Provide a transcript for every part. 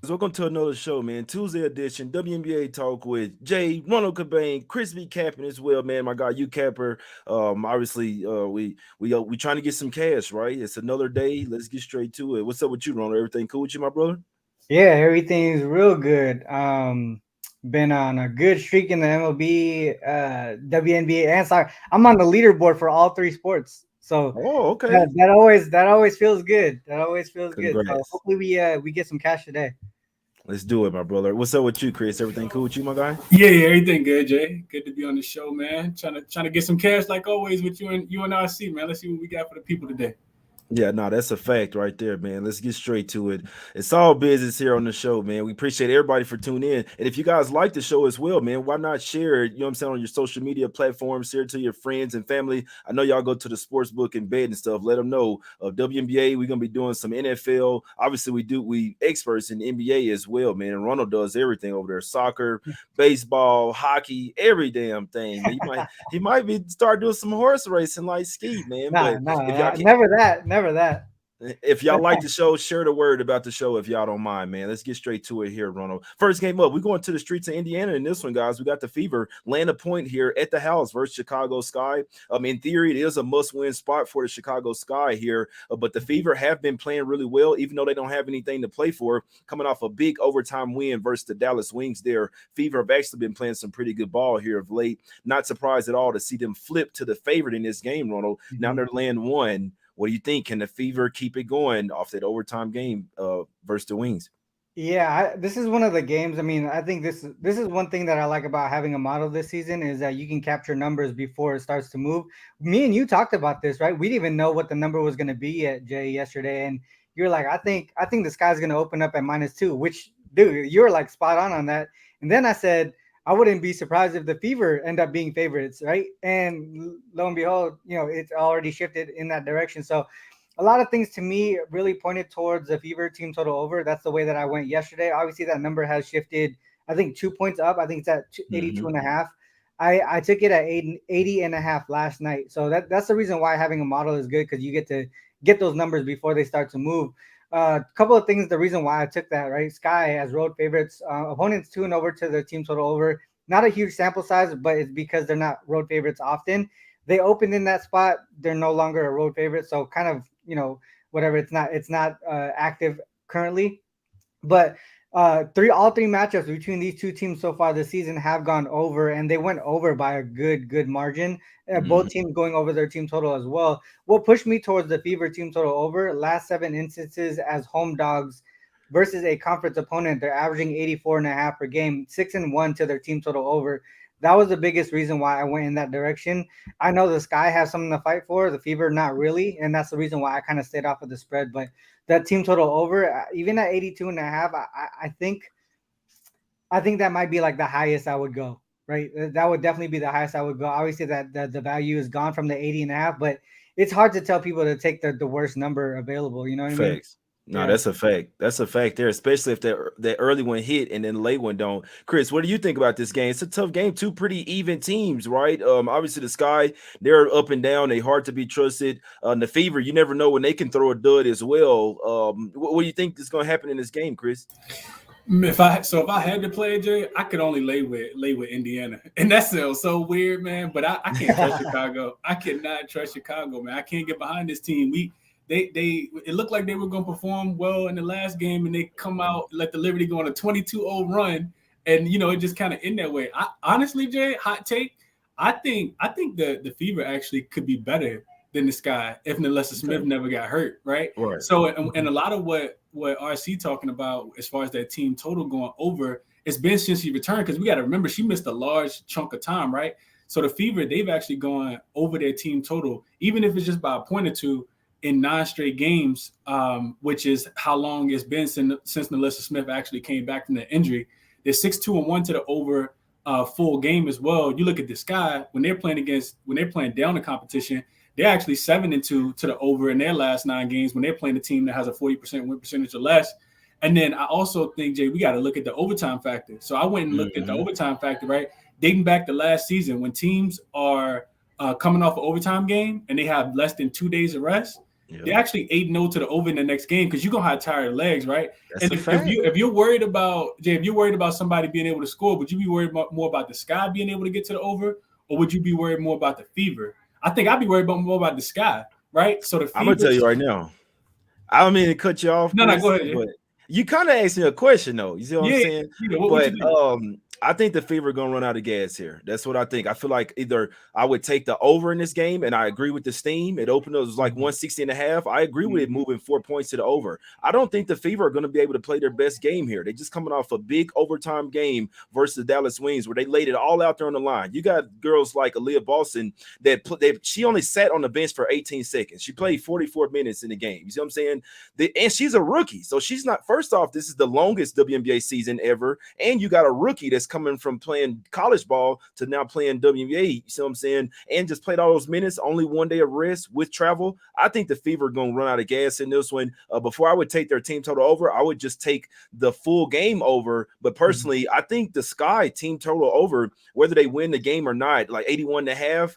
Welcome to another show, man. Tuesday edition, WNBA Talk with Jay, Ronald Cabang, Chris B. Capping as well, man. My guy, you Capper. Obviously, we trying to get some cash, right? It's another day. Let's get straight to it. What's up with you, Ronald? Everything cool with you, my brother? Yeah, everything's real good. Been on a good streak in the MLB, WNBA, and sorry, I'm on the leaderboard for all three sports. So Oh, okay. that always feels good. That always feels good. So Congrats. hopefully we get some cash today. Let's do it, my brother. What's up with you, Chris? Everything cool with you, my guy? Yeah, everything good, Jay. Good to be on the show, man. Trying to get some cash like always with you and RC, man. Let's see what we got for the people today. Yeah, no, that's a fact right there, man. Let's get straight to it. It's all business here on the show, man. We appreciate everybody for tuning in. And if you guys like the show as well, man, why not share it, you know what I'm saying, on your social media platforms, share it to your friends and family. I know y'all go to the sports book and bed and stuff. Let them know of WNBA. We're gonna be doing some NFL. Obviously, we experts in NBA as well, man. And Ronald does everything over there: soccer, baseball, hockey, every damn thing. Man, he might be start doing some horse racing like Ski, man. Nah, But if y'all nah, can never that, never that. if y'all like the show, share the word about the show if y'all don't mind, man. Let's get straight to it here, Ronald. First game up, we're going to the streets of Indiana in this one, guys. We got the Fever land a point here at the house versus Chicago Sky. In theory, it is a must-win spot for the Chicago Sky here, but the Fever have been playing really well, even though they don't have anything to play for. Coming off a big overtime win versus the Dallas Wings there, Fever have actually been playing some pretty good ball here of late. Not surprised at all to see them flip to the favorite in this game, Ronald. Now Mhm. they're laying one. What do you think? Can the Fever keep it going off that overtime game versus the Wings? Yeah, this is one of the games. I mean, I think this is one thing that I like about having a model this season is that you can capture numbers before it starts to move. Me and you talked about this, right? We didn't even know what the number was going to be at Jay yesterday, and you're like, I think the sky's going to open up at -2, which dude, you were like spot on that. And then I said I wouldn't be surprised if the Fever end up being favorites, right? And lo and behold, it's already shifted in that direction. So a lot of things to me really pointed towards the Fever team total over. That's the way that I went yesterday. Obviously, that number has shifted, I think, 2 points up. I think it's at 82 Mm-hmm. and a half. I took it at 80 and a half last night. So that's the reason why having a model is good because you get to get those numbers before they start to move. A couple of things, the reason why I took that, right? Sky as road favorites, opponents 2 and over to their team total over. Not a huge sample size, but it's because they're not road favorites often. They opened in that spot. They're no longer a road favorite. So kind of, whatever. It's not active currently, but all three matchups between these two teams so far this season have gone over, and they went over by a good margin. Both Mm-hmm. teams going over their team total as well. What pushed me towards the Fever team total over last 7 instances as home dogs versus a conference opponent, they're averaging 84 and a half per game, 6-1 to their team total over. That was the biggest reason why I went in that direction. I know the Sky has something to fight for, the Fever not really, and that's the reason why I kind of stayed off of the spread. But that team total over, even at 82 and a half, I think that might be like the highest I would go, right? That would definitely be the highest I would go. Obviously, that the value is gone from the 80 and a half, but it's hard to tell people to take the worst number available. You know what I mean? Facts. No, Yeah. that's a fact. That's a fact there, especially if that early one hit and then the late one don't. Chris, what do you think about this game? It's a tough game. Two pretty even teams, right? Obviously the Sky, they're up and down. They hard to be trusted. The Fever, you never know when they can throw a dud as well. What do you think is going to happen in this game, Chris? If I had to play Jay, I could only lay with Indiana, and that sounds so weird, man. But I can't trust Chicago. I cannot trust Chicago, man. I can't get behind this team. They it looked like they were going to perform well in the last game, and they come out let the Liberty go on a 22-0 run, and it just kind of in that way. I honestly, Jay, hot take. I think the Fever actually could be better than the Sky if Nalessa Smith Okay. never got hurt, right? Right. So and Mhm. a lot of what RC talking about as far as that team total going over, it's been since she returned because we got to remember she missed a large chunk of time, right? So the Fever, they've actually gone over their team total, even if it's just by a point or two in 9 straight games, which is how long it's been since Nalessa Smith actually came back from the injury. They're 6-2-1 to the over full game as well. You look at the Sky when they're playing down the competition, they're actually 7-2 to the over in their last 9 games when they're playing a team that has a 40% win percentage or less. And then I also think, Jay, we got to look at the overtime factor. So I went and looked at the Mm-hmm. overtime factor, right? Dating back to last season when teams are coming off an overtime game and they have less than 2 days of rest, They're actually 8-0 to the over in the next game because you're gonna have tired legs, right? That's and a fact. if you're worried about Jay, if you're worried about somebody being able to score, would you be worried more about the Sky being able to get to the over, or would you be worried more about the Fever? I think I'd be worried more about the Sky, right? So the Fever, I'm gonna tell you right now. I don't mean to cut you off, No, Chris, go ahead, Jay. but you kind of asked me a question though. You see what I'm saying? What But I think the Fever are gonna run out of gas here. That's what I think. I feel like either I would take the over in this game, and I agree with the steam. It opened, it was like 160.5. I agree with it moving 4 points to the over. I don't think the Fever are gonna be able to play their best game here. They're just coming off a big overtime game versus the Dallas Wings, where they laid it all out there on the line. You got girls like Aaliyah Boston she only sat on the bench for 18 seconds. She played 44 minutes in the game. You see what I'm saying? And she's a rookie, so she's not. First off, this is the longest WNBA season ever, and you got a rookie that's coming from playing college ball to now playing WNBA. You see what I'm saying? And just played all those minutes, only 1 day of rest with travel. I think the Fever are going to run out of gas in this one. Before I would take their team total over, I would just take the full game over. But personally, I think the Sky team total over, whether they win the game or not, like 81.5.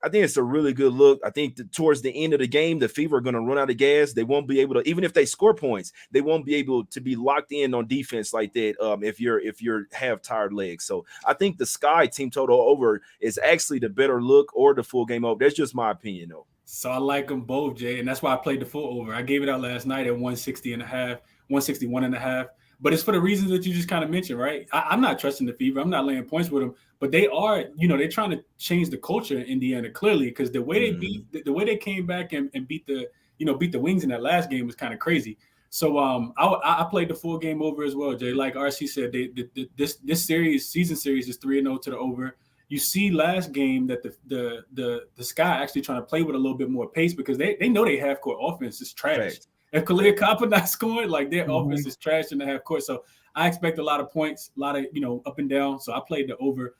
I think it's a really good look. I think towards the end of the game, the Fever are going to run out of gas. They won't be able to, even if they score points, they won't be able to be locked in on defense like that if you're have tired legs. So I think the Sky team total over is actually the better look, or the full game over. That's just my opinion, though. So I like them both, Jay, and that's why I played the full over. I gave it out last night at 160.5, 161.5. But it's for the reasons that you just kind of mentioned, right? I'm not trusting the Fever. I'm not laying points with them, but they are, they're trying to change the culture in Indiana clearly, because the way the way they came back and beat the Wings in that last game was kind of crazy. So I played the full game over as well, Jay. Like RC said, this season series is 3-0 to the over. You see last game that the Sky actually trying to play with a little bit more pace, because they know they half court offense is trash. Right. If Kalia Kappa not scoring, like their offense is trash in the half court. So I expect a lot of points, a lot of, up and down. So I played the over.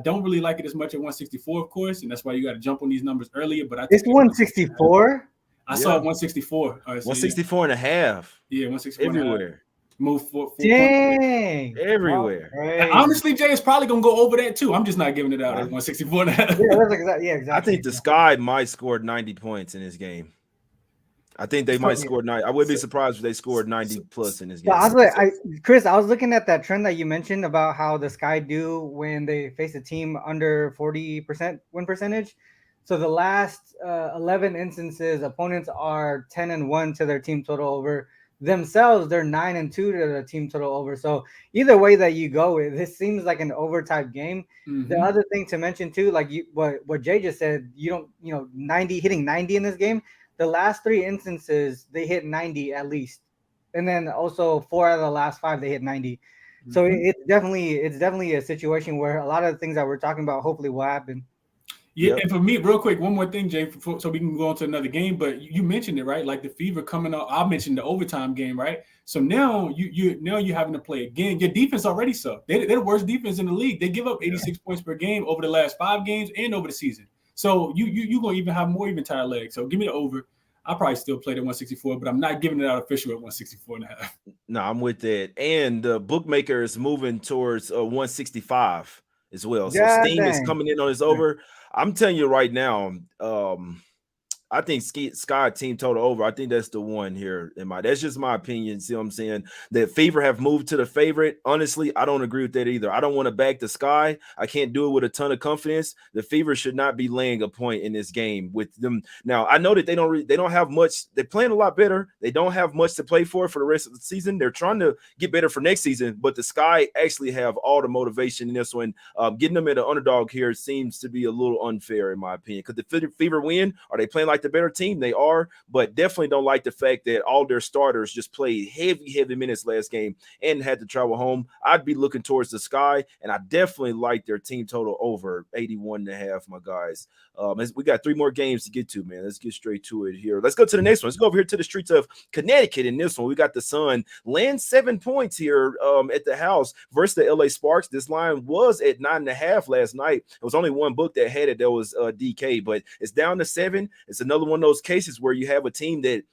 Don't really like it as much at 164, of course, and that's why you got to jump on these numbers earlier. But it's 164. I saw it 164. 164 and a half. Yeah, 164 everywhere. Move four Dang. Everywhere. And honestly, Jay is probably gonna go over that too. I'm just not giving it out at 164 and a half. Exactly. I think the Sky might score 90 points in this game. I think they might score 90. I wouldn't be surprised if they scored 90 plus in this game. Chris, I was looking at that trend that you mentioned about how the Sky do when they face a team under 40% win percentage. So the last 11 instances, opponents are 10-1 to their team total over. Themselves, they're 9-2 to the team total over. So either way that you go with, this seems like an over type game. The other thing to mention too, like what Jay just said, hitting 90 in this game. The last 3 instances, they hit 90 at least. And then also 4 out of the last 5, they hit 90. So it's definitely a situation where a lot of the things that we're talking about hopefully will happen. Yeah, and for me, real quick, one more thing, Jay, so we can go on to another game. But you mentioned it, right? Like the Fever coming up. I mentioned the overtime game, right? So now you're having to play again. Your defense already sucked. They're the worst defense in the league. They give up 86 points per game over the last 5 games and over the season. So you're going to even have more even tired legs. So give me the over. I'll probably still play at 164, but I'm not giving it out official at 164.5. No, I'm with that. And the bookmaker is moving towards 165 as well. So Steam is coming in on his over. I'm telling you right now, I think Sky team total over. I think that's the one here. That's just my opinion. See what I'm saying? That Fever have moved to the favorite. Honestly, I don't agree with that either. I don't want to back the Sky. I can't do it with a ton of confidence. The Fever should not be laying a point in this game with them. Now, I know that they don't have much. They're playing a lot better. They don't have much to play for the rest of the season. They're trying to get better for next season, but the Sky actually have all the motivation in this one. Getting them at an underdog here seems to be a little unfair in my opinion. Could the Fever win? Are they playing like the better team? They are, but definitely don't like the fact that all their starters just played heavy minutes last game and had to travel home. I'd be looking towards the Sky, and I definitely like their team total over 81.5, my guys. We got 3 more games to get to, man. Let's get straight to it here. Let's go to the next one. Let's go over here to the streets of Connecticut. In this one, we got the Sun land 7 points here at the house versus the LA Sparks. This line was at 9.5 last night. It was only one book that had it. That was DK, but it's down to 7. It's another one of those cases where you have a team that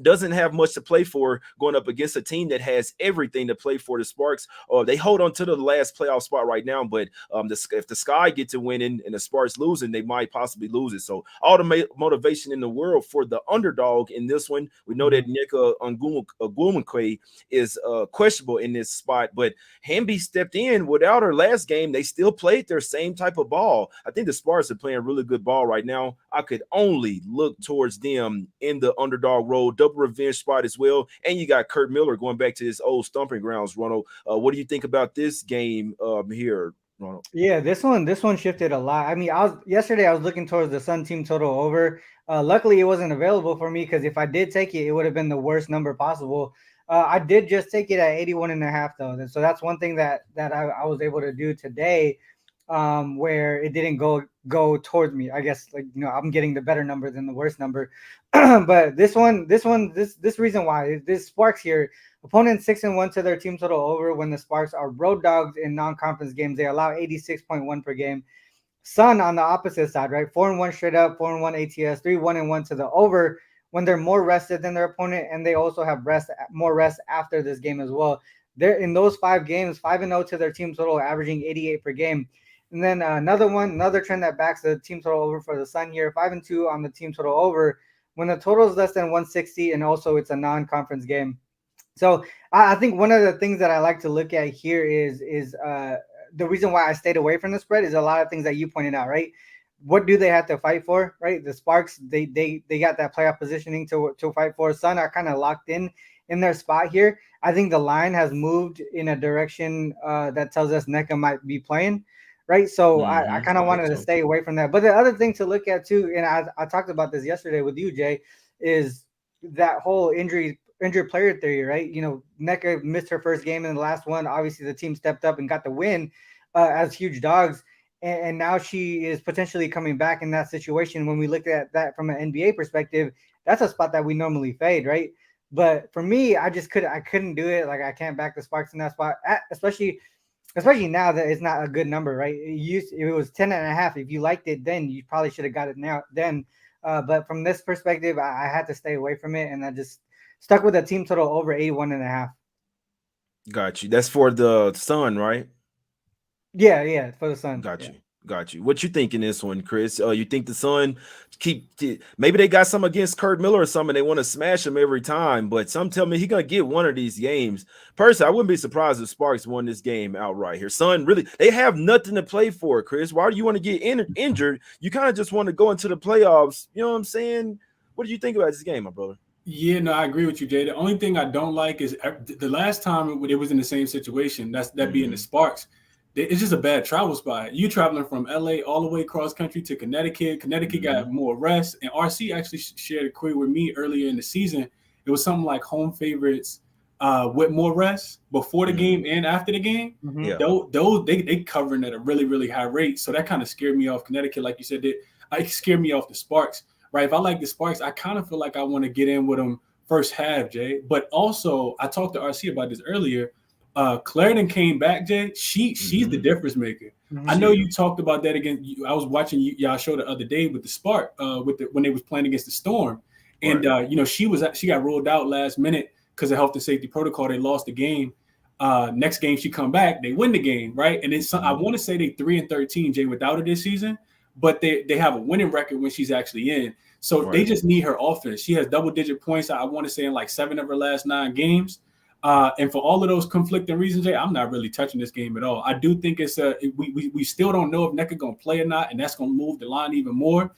doesn't have much to play for going up against a team that has everything to play for. The Sparks, they hold on to the last playoff spot right now, but if the Sky get to winning and the Sparks losing, they might possibly lose it. So all the motivation in the world for the underdog in this one. We know that Nika Ogwumike is questionable in this spot, but Hamby stepped in without her last game. They still played their same type of ball. I think the Sparks are playing really good ball right now. I could only look towards them in the underdog role, double revenge spot as well. And you got Kurt Miller going back to his old stomping grounds. Ronald, what do you think about this game here, Ronald? Yeah, this one shifted a lot. I mean, yesterday I was looking towards the Sun team total over. Luckily, it wasn't available for me because if I did take it, it would have been the worst number possible. I did just take it at 81.5 though, so that's one thing that I was able to do today, where it didn't go towards me. I guess, like, I'm getting the better number than the worst number. But this reason why this Sparks here, opponent 6-1 to their team total over when the Sparks are road dogs in non-conference games. They allow 86.1 per game. Sun on the opposite side, right? 4-1 straight up, 4-1 ATS, 3-1-1 to the over when they're more rested than their opponent, and they also have more rest after this game as well. They're in those 5 games, 5-0 to their team total, averaging 88 per game. And then another trend that backs the team total over for the Sun here, 5-2 on the team total over when the total is less than 160, and also it's a non-conference game. So I think one of the things that I like to look at here is the reason why I stayed away from the spread is a lot of things that you pointed out, right? What do they have to fight for, right? The Sparks, they got that playoff positioning to fight for. Sun are kind of locked in their spot here. I think the line has moved in a direction that tells us NECA might be playing, right? So I kind of wanted to stay away from that. But the other thing to look at too, and I talked about this yesterday with you, Jay, is that whole injured player theory, right? NECA missed her first game in the last one. Obviously, the team stepped up and got the win as huge dogs. And now she is potentially coming back in that situation. When we look at that from an NBA perspective, that's a spot that we normally fade, right? But for me, I couldn't do it. Like, I can't back the Sparks in that spot, especially now that it's not a good number, right? It was 10.5. If you liked it, then you probably should have got it now. But from this perspective, I had to stay away from it, and I just stuck with a team total over 81.5. Got you. That's for the Sun, right? Yeah, for the Sun. Got you. What you think in this one, Chris? You think the Sun maybe they got some against Kurt Miller or something? They want to smash him every time, but some tell me he gonna get one of these games. Personally, I wouldn't be surprised if Sparks won this game outright here. Sun, really, they have nothing to play for, Chris. Why do you want to get injured? You kind of just want to go into the playoffs. You know what I'm saying? What do you think about this game, my brother? Yeah, no, I agree with you, Jay. The only thing I don't like is the last time it was in the same situation, that being the Sparks. It's just a bad travel spot. You traveling from LA all the way across country to Connecticut. Connecticut got more rest. And RC actually shared a query with me earlier in the season. It was something like home favorites with more rest before the game and after the game. Those they covering at a really, really high rate. So that kind of scared me off Connecticut. Like you said, it scared me off the Sparks. Right? If I like the Sparks, I kind of feel like I want to get in with them first half, Jay. But also, I talked to RC about this earlier. Clarendon came back, Jay. She's the difference maker. I know you talked about that again. I was watching y'all show the other day with the Spark, when they was playing against the Storm, and she got ruled out last minute because of health and safety protocol. They lost the game. Next game she come back, they win the game, right? And it's I want to say they 3-13, Jay, without her this season, but they have a winning record when she's actually in. So they just need her offense. She has double-digit points. I want to say in like 7 of her last 9 games. And for all of those conflicting reasons, Jay, I'm not really touching this game at all. I do think it's we still don't know if NECA going to play or not, and that's going to move the line even more.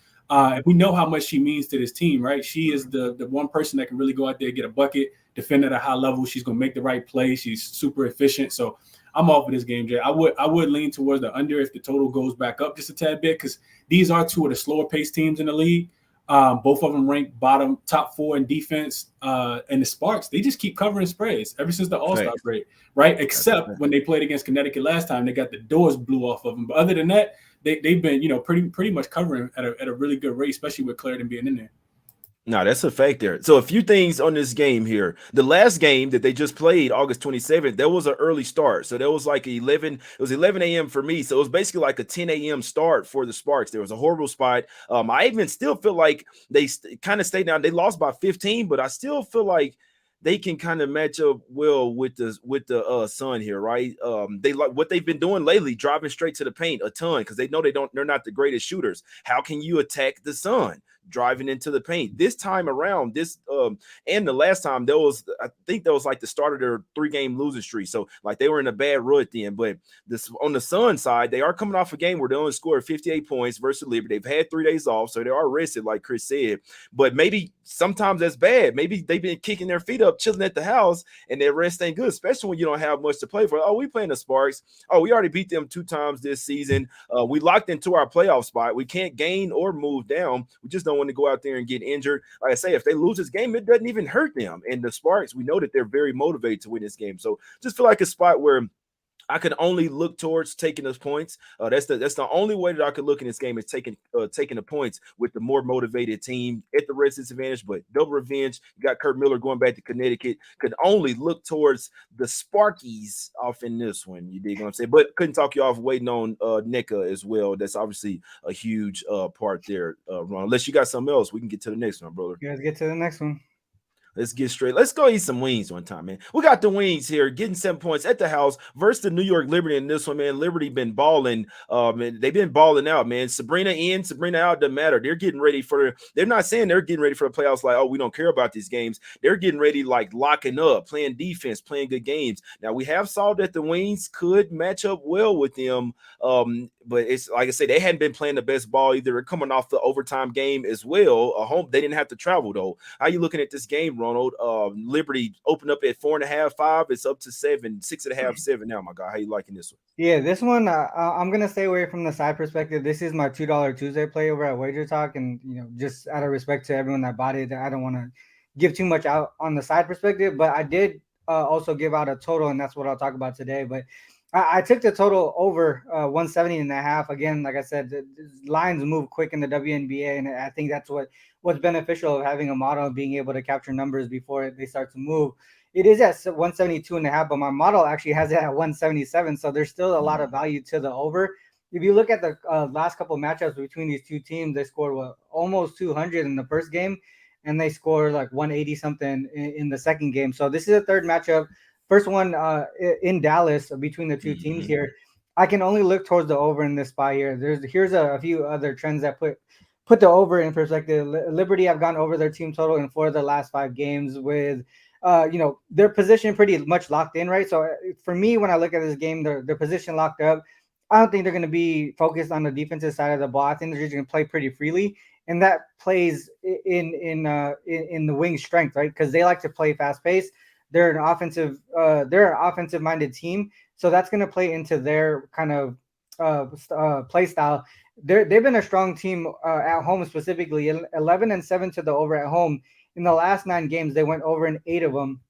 We know how much she means to this team, right? She is the one person that can really go out there, get a bucket, defend at a high level. She's going to make the right play. She's super efficient. So I'm off of this game, Jay. I would lean towards the under if the total goes back up just a tad bit, because these are 2 of the slower paced teams in the league. Both of them ranked top 4 in defense. And the Sparks, they just keep covering spreads ever since the All-Star break, right? Except when they played against Connecticut last time, they got the doors blew off of them. But other than that, they've been pretty much covering at a really good rate, especially with Clarendon being in there. No, that's a fact there. So a few things on this game here. The last game that they just played, August 27th, there was an early start. So there was like 11, it was 11 a.m. for me. So it was basically like a 10 a.m. start for the Sparks. There was a horrible spot. I even still feel like they kind of stayed down. They lost by 15, but I still feel like they can kind of match up well with the Sun here, right? They like what they've been doing lately, driving straight to the paint a ton because they know they're not the greatest shooters. How can you attack the Sun? Driving into the paint. This time around, and the last time I think that was like the start of their 3-game losing streak. So like they were in a bad rut then. But this on the Sun side, they are coming off a game where they only scored 58 points versus Liberty. They've had 3 days off, so they are rested, like Chris said. But maybe sometimes that's bad. Maybe they've been kicking their feet up, chilling at the house, and their rest ain't good, especially when you don't have much to play for. Oh, we playing the Sparks. Oh, we already beat them 2 times this season. We locked into our playoff spot. We can't gain or move down. We just don't want to go out there and get injured. Like I say, if they lose this game, it doesn't even hurt them. And the Sparks, we know that they're very motivated to win this game. So just feel like a spot where I could only look towards taking those points. That's the only way that I could look in this game is taking the points with the more motivated team at the rest disadvantage. But double revenge, you got Kurt Miller going back to Connecticut. Could only look towards the Sparkies off in this one. You dig what I'm saying? But couldn't talk you off waiting on NECA as well. That's obviously a huge part there, Ron. Unless you got something else, we can get to the next one, brother. You guys get to the next one. Let's get straight. Let's go eat some wings one time, man. We got the wings here, getting 7 points at the house versus the New York Liberty in this one, man. Liberty been balling. And they've been balling out, man. Sabrina in, Sabrina out, doesn't matter. They're getting ready they're not saying they're getting ready for the playoffs like, oh, we don't care about these games. They're getting ready, like locking up, playing defense, playing good games. Now, we have saw that the wings could match up well with them. But it's like I said, they hadn't been playing the best ball either. They're coming off the overtime game as well. Home, they didn't have to travel though. How you looking at this game, Ronald? Liberty opened up at 4.5, 5. It's up to 7, 6.5, 7 now. My God, how you liking this one? Yeah, this one I'm gonna stay away from the side perspective. This is my $2 Tuesday play over at Wager Talk, and just out of respect to everyone that bought it, I don't want to give too much out on the side perspective. But I did also give out a total, and that's what I'll talk about today. But I took the total over 170.5. Again, like I said, the lines move quick in the WNBA, and I think that's what's beneficial of having a model and being able to capture numbers before they start to move. It is at 172.5, but my model actually has it at 177, so there's still a lot of value to the over. If you look at the last couple of matchups between these two teams, they scored almost 200 in the first game, and they scored like 180 something in the second game. So this is a third matchup. First one in Dallas between the two teams here. I can only look towards the over in this spot here. Here's a few other trends that put the over in perspective. Liberty have gone over their team total in 4 of the last 5 games with their position pretty much locked in, right? So for me, when I look at this game, their position locked up. I don't think they're going to be focused on the defensive side of the ball. I think they're just going to play pretty freely, and that plays in the wing's strength, right? Because they like to play fast paced. They're an offensive minded team, so that's going to play into their kind of play style. They've been a strong team at home, specifically 11-7 to the over at home. In the last 9 games, they went over in 8 of them,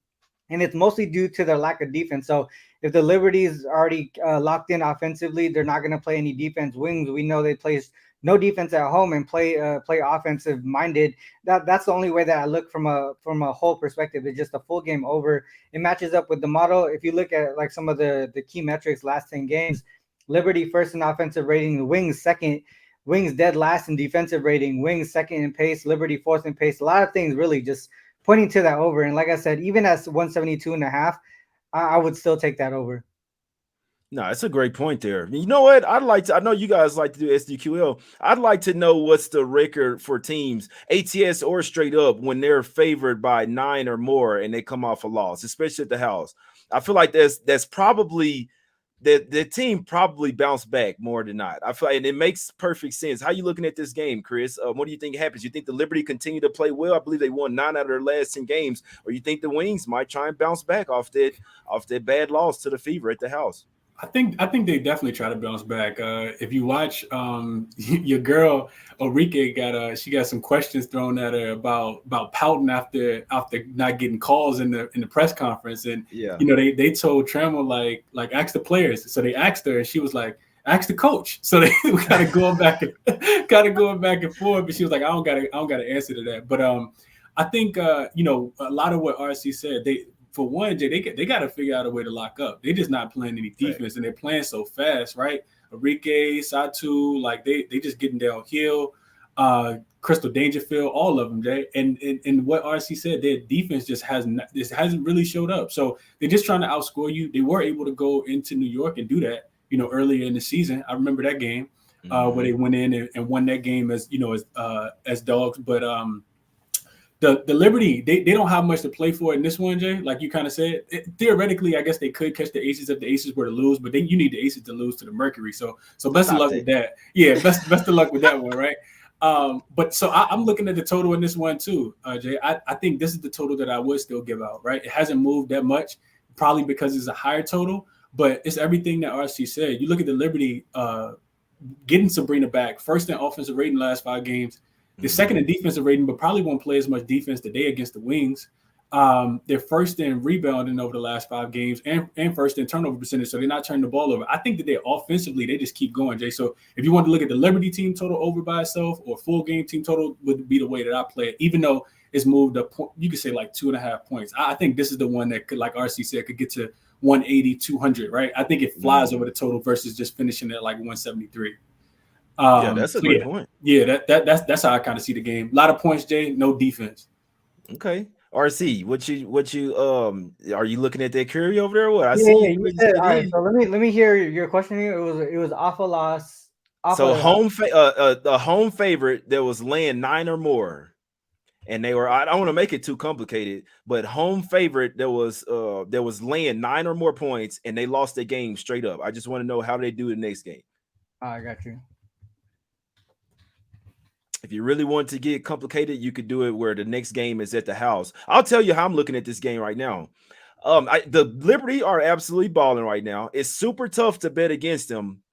and it's mostly due to their lack of defense. So if the Liberty's already locked in offensively, they're not going to play any defense. Wings, we know they play no defense at home and play offensive minded. That's the only way that I look from a whole perspective. It's just a full game over. It matches up with the model. If you look at like some of the key metrics last 10 games, Liberty first in offensive rating, the Wings second, Wings dead last in defensive rating, Wings second in pace, Liberty fourth in pace. A lot of things really just pointing to that over. And like I said, even at 172.5, I would still take that over. No, it's a great point there. You know what? I know you guys like to do SDQL. I'd like to know what's the record for teams, ATS or straight up, when they're favored by 9 or more and they come off a loss, especially at the house. I feel like that's probably the team probably bounced back more than not. I feel like, and it makes perfect sense. How you looking at this game, Chris? What do you think happens? You think the Liberty continue to play well? I believe they won 9 out of their last 10 games. Or you think the Wings might try and bounce back off that bad loss to the Fever at the house? I think they definitely try to bounce back. If you watch your girl Orike she got some questions thrown at her about pouting after not getting calls in the press conference, and they told Trammell like ask the players. So they asked her, and she was like, ask the coach. So they kind of going back and forth. But she was like, I don't got to answer to that. But I think you know, a lot of what RC said, for one, Jay, they got to figure out a way to lock up. They're just not playing any defense, and they're playing so fast, right? Enrique, Satu, like they just getting downhill. Crystal Dangerfield, all of them, Jay. And what RC said, their defense just hasn't really showed up. So they're just trying to outscore you. They were able to go into New York and do that, you know, earlier in the season. I remember that game where they went in and won that game as, you know, as dogs. But the Liberty, they don't have much to play for in this one, Jay. Like you kind of said, theoretically, I guess they could catch the Aces if the Aces were to lose, but then you need the Aces to lose to the Mercury. So best of luck with that. Yeah, best of luck with that one, right? But so I'm looking at the total in this one too, Jay. I think this is the total that I would still give out, right? It hasn't moved that much, probably because it's a higher total, but it's everything that RC said. You look at the Liberty getting Sabrina back, first in offensive rating last 5 games. They're second in defensive rating, but probably won't play as much defense today against the Wings. They're first in rebounding over the last 5 games and first in turnover percentage, so they're not turning the ball over. I think that they're offensively, they just keep going, Jay. So if you want to look at the Liberty team total over by itself or full game team total would be the way that I play it, even though it's moved up, you could say like 2.5 points. I think this is the one that could, like RC said, could get to 180, 200, right? I think it flies over the total versus just finishing at like 173. Yeah, that's a good point. Yeah, that's how I kind of see the game. A lot of points, Jay, no defense. Okay. RC, what you are you looking at that Curry over there? What I Yeah, see you said, all right, so let me hear your question here. It was off a loss. So a home favorite that was laying 9 or more, and they were, I don't want to make it too complicated, but home favorite that was laying 9 or more points, and they lost the game straight up. I just want to know how they do the next game. I got you. If you really want to get complicated, you could do it where the next game is at the house. I'll tell you how I'm looking at this game right now. The Liberty are absolutely balling right now. It's super tough to bet against them.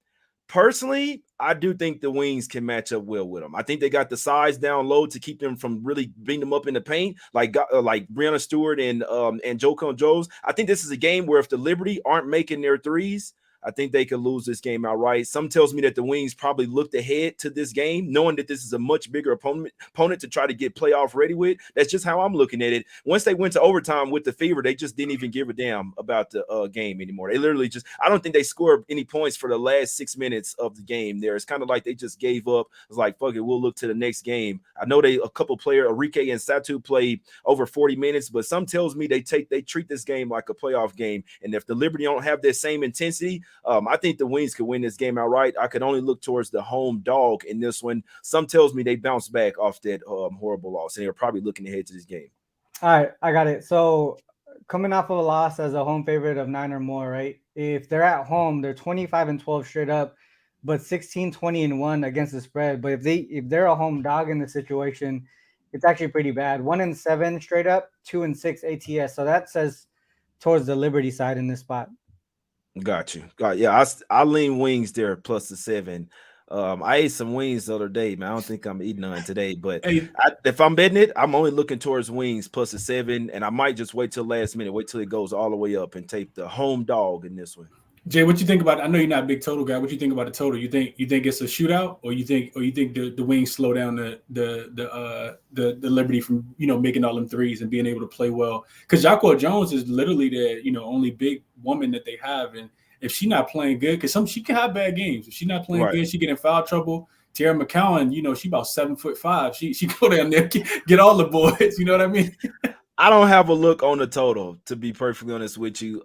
Personally, I do think the Wings can match up well with them. I think they got the size down low to keep them from really beating them up in the paint, like Brianna Stewart and Joko Jones. I think this is a game where if the Liberty aren't making their threes, I think they could lose this game outright. Some tells me that the Wings probably looked ahead to this game, knowing that this is a much bigger opponent to try to get playoff ready with. That's just how I'm looking at it. Once they went to overtime with the Fever, they just didn't even give a damn about the game anymore. They literally just, I don't think they scored any points for the last 6 minutes of the game there. It's kind of like they just gave up. It's like, fuck it, we'll look to the next game. I know a couple players, Enrique and Satu, played over 40 minutes, but some tells me they treat this game like a playoff game. And if the Liberty don't have that same intensity, I think the Wings could win this game outright. I could only look towards the home dog in this one. Some tells me they bounce back off that horrible loss, and they're probably looking ahead to this game. All right, I got it. So coming off of a loss as a home favorite of 9 or more, right? If they're at home, they're 25-12 straight up, but 16-20-1 against the spread. But if they're a home dog in the situation, it's actually pretty bad. 1-7 straight up, 2-6 ATS. So that says towards the Liberty side in this spot. Got you. Yeah, I lean Wings there plus the 7. I ate some wings the other day, man. I don't think I'm eating none today, but if I'm betting it, I'm only looking towards Wings plus the 7, and I might just wait till last minute, wait till it goes all the way up and take the home dog in this one. Jay, what you think about? I know you're not a big total guy. What you think about the total? You think it's a shootout, or you think the Wings slow down the Liberty from making all them threes and being able to play well? Because Joko Jones is literally the only big woman that they have, and if she's not playing good, because she can have bad games. If she's not playing good, she get in foul trouble. Tara McCowan, she about 7'5". She go down there get all the boys. You know what I mean? I don't have a look on the total, to be perfectly honest with you.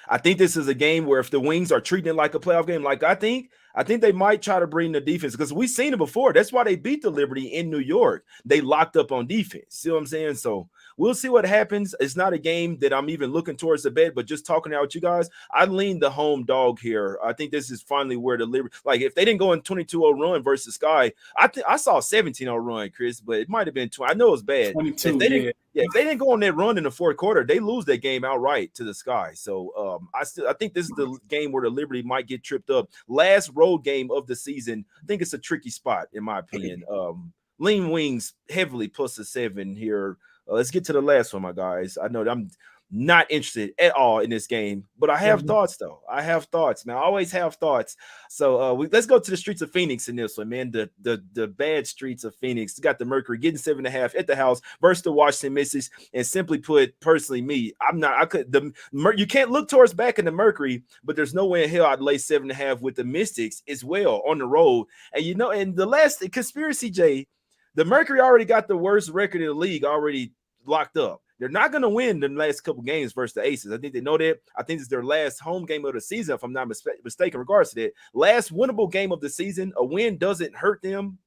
I think this is a game where if the Wings are treating it like a playoff game, like I think they might try to bring the defense, because we've seen it before. That's why they beat the Liberty in New York. They locked up on defense. See what I'm saying? So we'll see what happens. It's not a game that I'm even looking towards the bet, but just talking out with you guys, I lean the home dog here. I think this is finally where the Liberty, like if they didn't go in 22-0 run versus Sky, I saw a 17-0 run, Chris, but it might have been 20. I know it was bad. 22, if they didn't go on that run in the fourth quarter, they lose that game outright to the Sky. So I think this is the game where the Liberty might get tripped up. Last road game of the season. I think it's a tricky spot in my opinion. Lean Wings heavily plus the 7 here. Let's get to the last one, my guys. I know Not interested at all in this game, but I have thoughts though. I have thoughts, man. I always have thoughts. So let's go to the streets of Phoenix in this one, man. The bad streets of Phoenix. Got the Mercury getting 7.5 at the house versus the Washington Mystics. And simply put, personally, you can't look towards back in the Mercury, but there's no way in hell I'd lay 7.5 with the Mystics as well on the road. And and the last conspiracy, Jay, the Mercury already got the worst record in the league already locked up. They're not going to win the last couple games versus the Aces. I think they know that. I think it's their last home game of the season, if I'm not mistaken, regards to that. Last winnable game of the season. A win doesn't hurt them.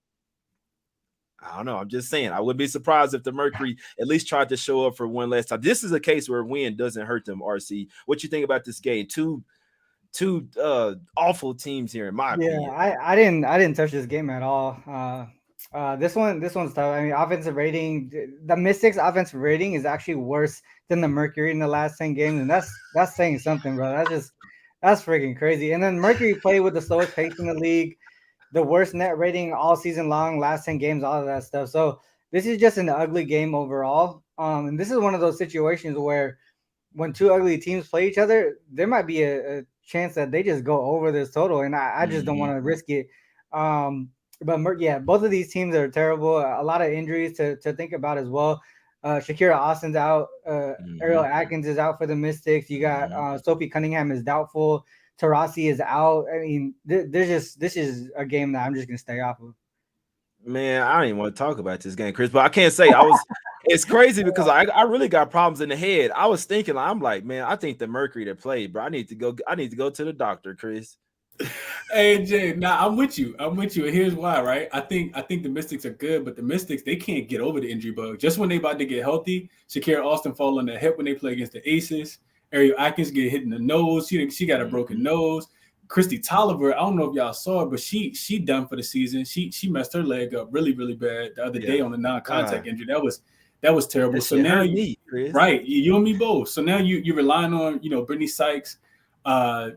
I don't know. I'm just saying. I would be surprised if the Mercury at least tried to show up for one last time. This is a case where a win doesn't hurt them, RC. What you think about this game? Two awful teams here, in my opinion. Yeah, I didn't touch this game at all. This one's tough. I mean, offensive rating, the Mystics' offensive rating is actually worse than the Mercury in the last 10 games, and that's saying something, bro. That's freaking crazy. And then Mercury played with the slowest pace in the league, the worst net rating all season long, last 10 games, all of that stuff. So this is just an ugly game overall. And this is one of those situations where when two ugly teams play each other, there might be a chance that they just go over this total, and I just don't want to risk it. But yeah, both of these teams are terrible. A lot of injuries to think about as well. Shakira Austin's out. Ariel Atkins is out for the Mystics. You got Sophie Cunningham is doubtful. Tarasi is out. I mean, this is a game that I'm just gonna stay off of. Man, I don't even want to talk about this game, Chris, but I can't say it's crazy because I really got problems in the head. I was thinking, I'm like, man, I think the Mercury that played, bro. I need to go to the doctor, Chris. Hey Jay, I'm with you. And here's why, right? I think the Mystics are good, but the Mystics, they can't get over the injury bug. Just when they about to get healthy, Shakira Austin fall on the hip when they play against the Aces. Ariel Atkins get hit in the nose. She got a broken nose. Christy Tolliver, I don't know if y'all saw it, but she done for the season. She messed her leg up really, really bad the other day on the non-contact injury. That was terrible. So now you and me both. So now you're relying on Brittany Sykes, yeah,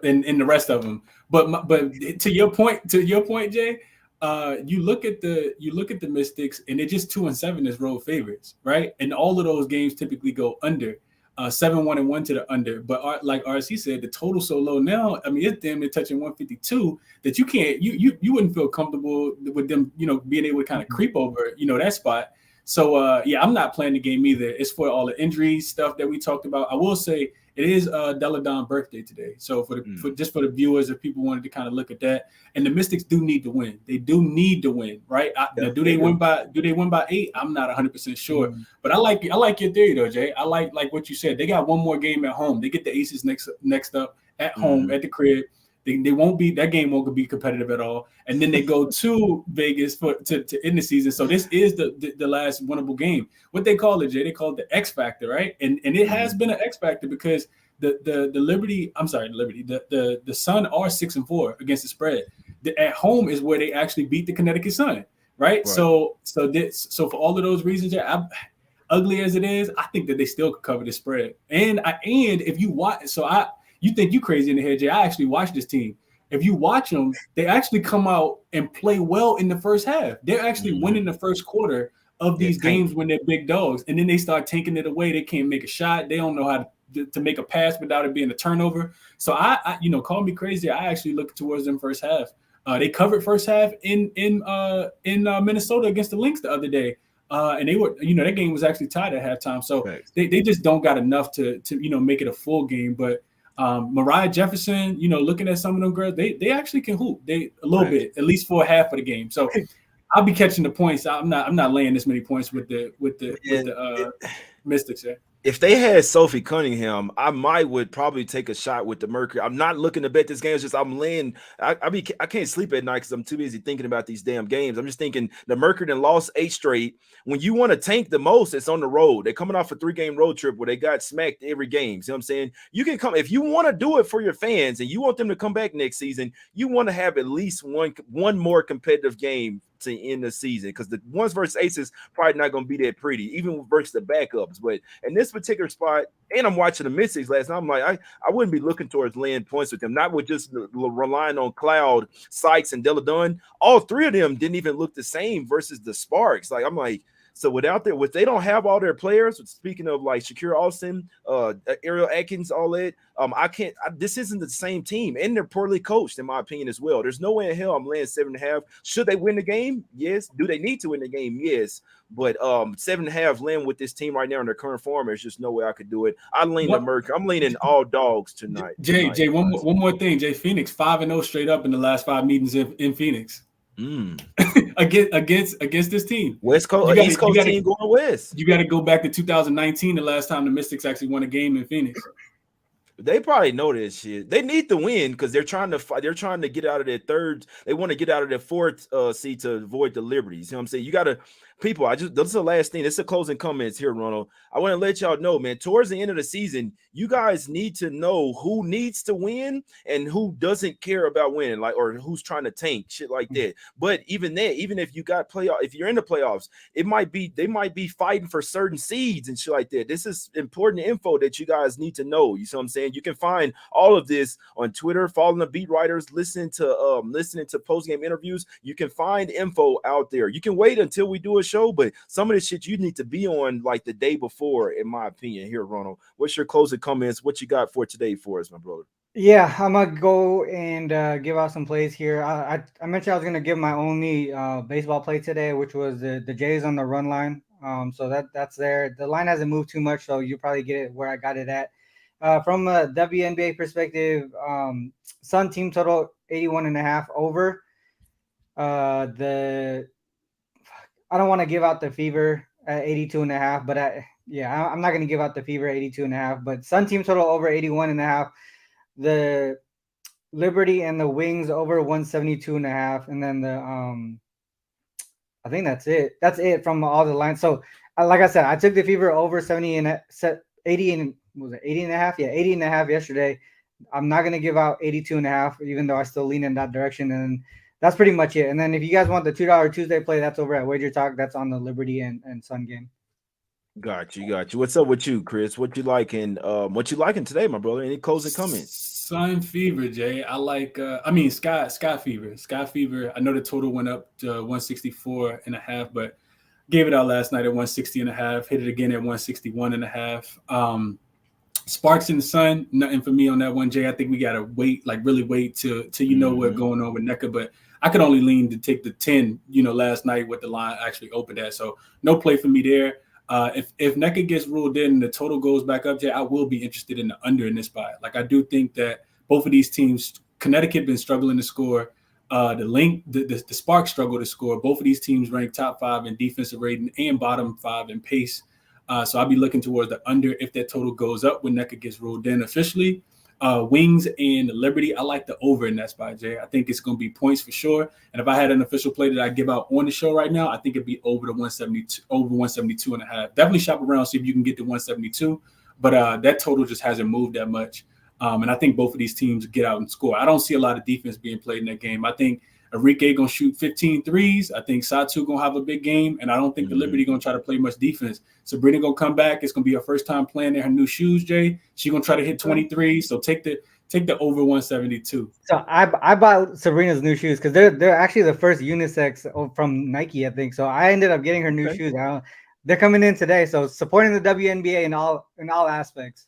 and the rest of them. But to your point, Jay, you look at the Mystics, and they're just 2-7 as road favorites, right? And all of those games typically go under 7-1-1 to the under. But like RC said, the total's so low now. I mean, it's damn near touching 152 that you can't you wouldn't feel comfortable with them, being able to kind of creep over that spot. So yeah, I'm not playing the game either. It's for all the injury stuff that we talked about. I will say it is Deladon's birthday today. So for the viewers, if people wanted to kind of look at that, and the Mystics do need to win. They do need to win, right? Now, do they win by 8? I'm not 100% sure. But I like your theory though, Jay. I like what you said. They got one more game at home. They get the Aces next up at home at the crib. They won't be, that game won't be competitive at all. And then they go to Vegas to end the season. So this is the last winnable game. What they call it, Jay, they call it the X Factor, right? And it has been an X Factor because the Sun are 6-4 against the spread. At home is where they actually beat the Connecticut Sun, right? So for all of those reasons, yeah, ugly as it is, I think that they still could cover the spread. And if you watch, you think you crazy in the head, Jay. I actually watched this team. If you watch them, they actually come out and play well in the first half. They're actually winning the first quarter of these games when they're big dogs. And then they start taking it away. They can't make a shot. They don't know how to make a pass without it being a turnover. So I call me crazy. I actually look towards them first half. They covered first half in Minnesota against the Lynx the other day. And they were, that game was actually tied at halftime. So they just don't got enough to make it a full game. But Mariah Jefferson, looking at some of them girls, they actually can hoop. They a little bit, at least for half of the game. So I'll be catching the points. I'm not laying this many points with the Mystics. Yeah. If they had Sophie Cunningham, I would probably take a shot with the Mercury. I'm not looking to bet this game. It's just I'm laying. I can't sleep at night because I'm too busy thinking about these damn games. I'm just thinking the Mercury then lost 8 straight. When you want to tank the most, it's on the road. They're coming off a 3-game road trip where they got smacked every game. See what I'm saying? You can come if you want to do it for your fans and you want them to come back next season. You want to have at least one more competitive game to end the season because the ones versus Aces probably not going to be that pretty, even versus the backups. But in this particular spot, and I'm watching the Mystics last night, I'm like, I wouldn't be looking towards laying points with them, not with just relying on Cloud, Sykes, and Deladon. All 3 of them didn't even look the same versus the Sparks. Like, I'm like, So without their, they don't have all their players. Speaking of like Shakira Austin, Ariel Atkins, all that. This isn't the same team, and they're poorly coached, in my opinion, as well. There's no way in hell I'm laying 7.5. Should they win the game? Yes. Do they need to win the game? Yes. But 7.5 laying with this team right now in their current form, there's just no way I could do it. I lean the Mercury. I'm leaning all dogs tonight. Jay, one more thing. Jay, Phoenix 5-0 straight up in the last 5 meetings in Phoenix. against this team. West Coast, East Coast team going west. You got to go back to 2019, the last time the Mystics actually won a game in Phoenix. They probably know this shit. They need to win because they're trying to fight. They're trying to get out of their third. They want to get out of their fourth seat to avoid the Liberties. You know what I'm saying? You got to, people. This is the last thing. This is the closing comments here, Ronald. I want to let y'all know, man. Towards the end of the season, you guys need to know who needs to win and who doesn't care about winning, like, or who's trying to tank shit like that. But even if you got if you're in the playoffs, they might be fighting for certain seeds and shit like that. This is important info that you guys need to know. You see what I'm saying? You can find all of this on Twitter, following the beat writers, listening to post-game interviews. You can find info out there. You can wait until we do a show, but some of this shit you need to be on like the day before, in my opinion. Here, Ronald, what's your closing comments? What you got for today for us, my brother? Yeah, I'm gonna go and give out some plays here. I mentioned I was gonna give my only baseball play today, which was the Jays on the run line. So that's there. The line hasn't moved too much, so you'll probably get it where I got it at. From a WNBA perspective, Sun team total 81.5 over. I don't want to give out the Fever at 82.5, but I'm not going to give out the Fever 82.5. But Sun team total over 81.5. The Liberty and the Wings over 172.5, and then I think that's it. That's it from all the lines. So, like I said, I took the Fever over 80 and was it 80.5? Yeah, 80.5 yesterday. I'm not going to give out 82.5, even though I still lean in that direction. And that's pretty much it. And then if you guys want the $2 Tuesday play, that's over at Wager Talk. That's on the Liberty and Sun game. Got you. What's up with you, Chris? What you liking today, my brother? Any closing comments? Sun Fever, Jay. I like Sky Fever. Sky Fever. I know the total went up to 164.5, but gave it out last night at 160.5. Hit it again at 161.5. Sparks in the Sun, nothing for me on that one, Jay. I think we gotta wait till you know what's going on with NECA, but I could only lean to take the 10, last night what the line actually opened at. So no play for me there. If NECA gets ruled in and the total goes back up, Jay, I will be interested in the under in this spot. Like, I do think that both of these teams, Connecticut been struggling to score. The Sparks struggle to score. Both of these teams rank top 5 in defensive rating and bottom 5 in pace. So I'll be looking towards the under if that total goes up when NECA gets ruled in officially. Wings and Liberty, I like the over in that spot, Jay. I think it's going to be points for sure. And if I had an official play that I give out on the show right now, I think it'd be over 172.5. Definitely shop around, see if you can get to 172. But that total just hasn't moved that much. And I think both of these teams get out and score. I don't see a lot of defense being played in that game. I think Enrique going to shoot 15 threes. I think Satu going to have a big game. And I don't think the Liberty going to try to play much defense. Sabrina going to come back. It's going to be her first time playing in her new shoes, Jay. She's going to try to hit 23. So take the over 172. So I bought Sabrina's new shoes because they're actually the first unisex from Nike, I think. So I ended up getting her new shoes. They're coming in today. So supporting the WNBA in all aspects.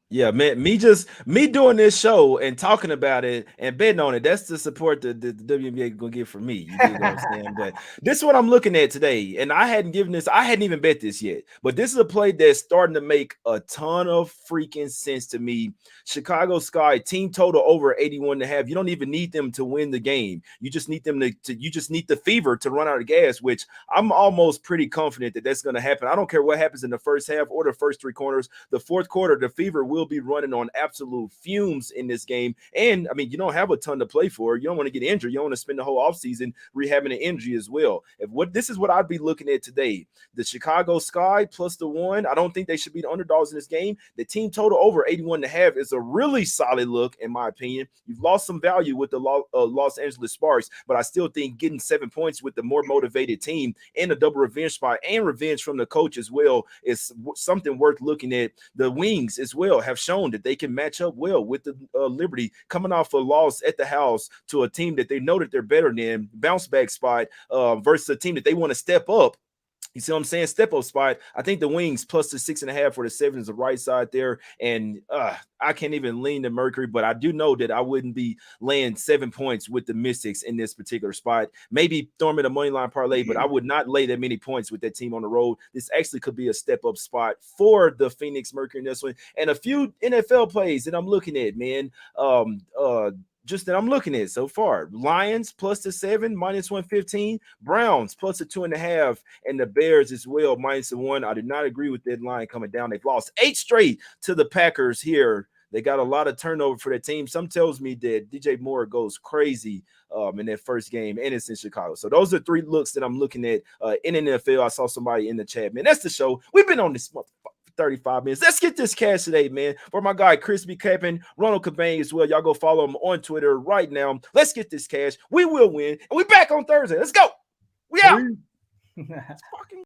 Yeah, man, me doing this show and talking about it and betting on it, that's the support the WNBA gonna give for me. You get what I'm saying? But this is what I'm looking at today, and I hadn't even bet this yet, but this is a play that's starting to make a ton of freaking sense to me. Chicago Sky team total over 81.5. You don't even need them to win the game. You just need them you just need the Fever to run out of gas, which I'm almost pretty confident that that's going to happen. I don't care what happens in the first half or the first 3 quarters. The fourth quarter, the Fever will be running on absolute fumes in this game. And I mean, you don't have a ton to play for. You don't want to get injured. You don't want to spend the whole offseason rehabbing an injury as well. This is what I'd be looking at today. The Chicago Sky plus the 1. I don't think they should be the underdogs in this game. The team total over 81.5 is a really solid look, in my opinion. You've lost some value with the Los Angeles Sparks, but I still think getting 7 points with the more motivated team and a double revenge spot and revenge from the coach as well is something worth looking at. The Wings as well have shown that they can match up well with the Liberty, coming off a loss at the house to a team that they know that they're better than, bounce back spot versus a team that they want to step up. You see what I'm saying? Step up spot. I think the wings plus the 6.5 for the 7 is the right side there. And I can't even lean the Mercury, but I do know that I wouldn't be laying 7 points with the Mystics in this particular spot. Maybe throw them in a money line parlay, but I would not lay that many points with that team on the road. This actually could be a step up spot for the Phoenix Mercury in this one. And a few NFL plays that I'm looking at, man. Just that I'm looking at so far. Lions plus the 7, minus 115. Browns plus the 2.5, and the Bears as well, minus the 1. I did not agree with that line coming down. They've lost 8 straight to the Packers here. They got a lot of turnover for that team. Some tells me that DJ Moore goes crazy in that first game, and it's in Chicago. So those are 3 looks that I'm looking at in NFL. I saw somebody in the chat, man. That's the show. We've been on this motherfucker 35 minutes. Let's get this cash today, man. For my guy, Crispy Cabang, Ronald Cabang as well. Y'all go follow him on Twitter right now. Let's get this cash. We will win. And we back on Thursday. Let's go. We out. It's fucking